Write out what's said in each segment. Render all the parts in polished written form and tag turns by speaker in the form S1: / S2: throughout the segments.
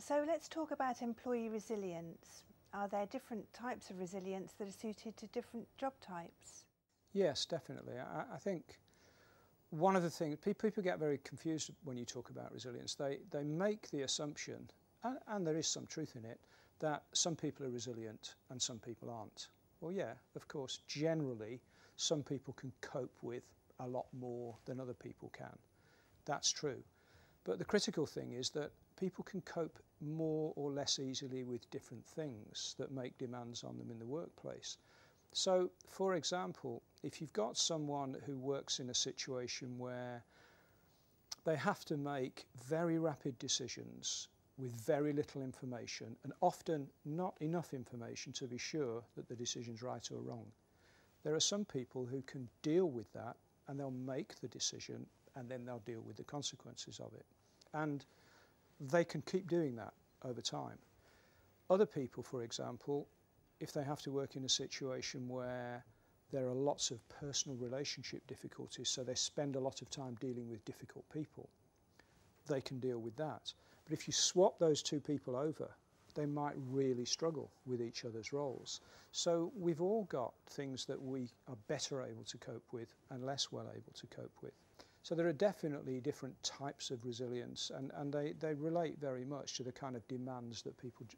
S1: So let's talk about employee resilience. Are there different types of resilience that are suited to different job types?
S2: Yes, definitely. I think one of the things, people get very confused when you talk about resilience. They make the assumption, and there is some truth in it, that some people are resilient and some people aren't. Well, yeah, of course, generally, some people can cope with a lot more than other people can. That's true. But the critical thing is that people can cope more or less easily with different things that make demands on them in the workplace. So, for example, if you've got someone who works in a situation where they have to make very rapid decisions with very little information, and often not enough information to be sure that the decision's right or wrong, there are some people who can deal with that and they'll make the decision and then they'll deal with the consequences of it. And they can keep doing that over time. Other people, for example, if they have to work in a situation where there are lots of personal relationship difficulties, so they spend a lot of time dealing with difficult people, they can deal with that. But if you swap those two people over, they might really struggle with each other's roles. So we've all got things that we are better able to cope with and less well able to cope with. So there are definitely different types of resilience, and they relate very much to the kind of demands that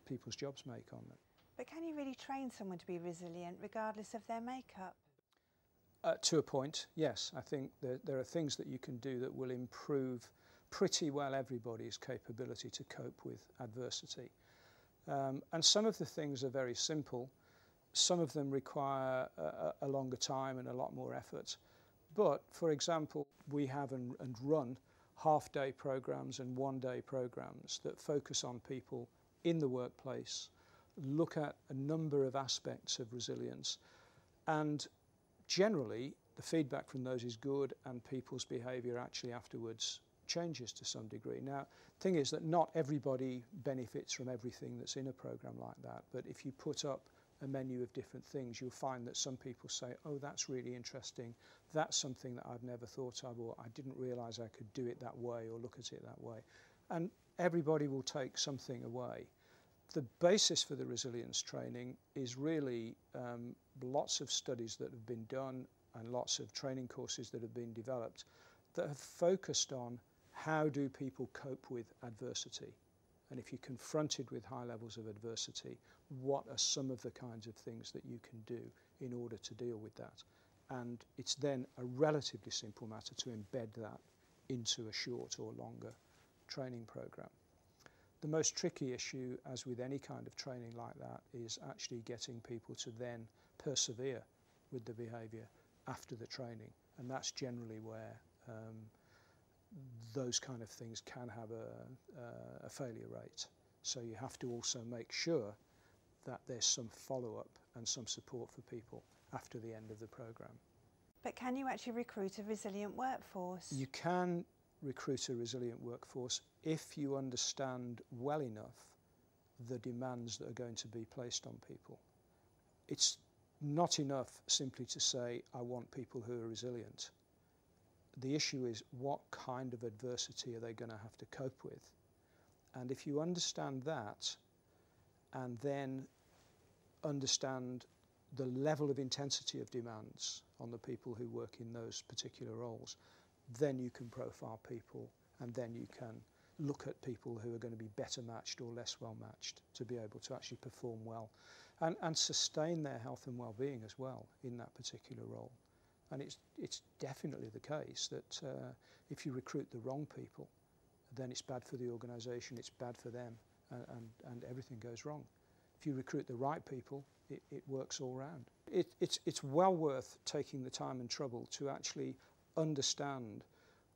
S2: people's jobs make on them.
S1: But can you really train someone to be resilient regardless of their makeup?
S2: To a point, yes. I think there are things that you can do that will improve pretty well everybody's capability to cope with adversity. And some of the things are very simple. Some of them require a longer time and a lot more effort. But, for example, we have and run half-day programs and one-day programs that focus on people in the workplace, look at a number of aspects of resilience, and generally the feedback from those is good and people's behaviour actually afterwards changes to some degree. Now, the thing is that not everybody benefits from everything that's in a program like that, but if you put up a menu of different things, you'll find that some people say, oh, that's really interesting, that's something that I've never thought of, or I didn't realise I could do it that way or look at it that way. And everybody will take something away. The basis for the resilience training is really lots of studies that have been done and lots of training courses that have been developed that have focused on how do people cope with adversity. And if you're confronted with high levels of adversity, what are some of the kinds of things that you can do in order to deal with that? And it's then a relatively simple matter to embed that into a short or longer training program. The most tricky issue, as with any kind of training like that, is actually getting people to then persevere with the behaviour after the training. And that's generally where those kind of things can have a failure rate. So you have to also make sure that there's some follow-up and some support for people after the end of the programme.
S1: But can you actually recruit a resilient workforce? You
S2: can recruit a resilient workforce if you understand well enough the demands that are going to be placed on people. It's not enough simply to say, I want people who are resilient. The issue is what kind of adversity are they going to have to cope with? And if you understand that and then understand the level of intensity of demands on the people who work in those particular roles, then you can profile people and then you can look at people who are going to be better matched or less well matched to be able to actually perform well and sustain their health and well-being as well in that particular role. And it's definitely the case that if you recruit the wrong people, then it's bad for the organisation, it's bad for them, and everything goes wrong. If you recruit the right people, it works all round. It's well worth taking the time and trouble to actually understand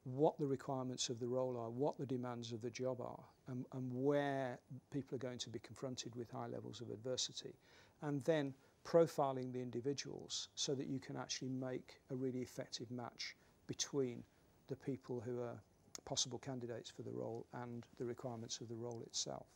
S2: what the requirements of the role are, what the demands of the job are, and where people are going to be confronted with high levels of adversity, and then profiling the individuals so that you can actually make a really effective match between the people who are possible candidates for the role and the requirements of the role itself.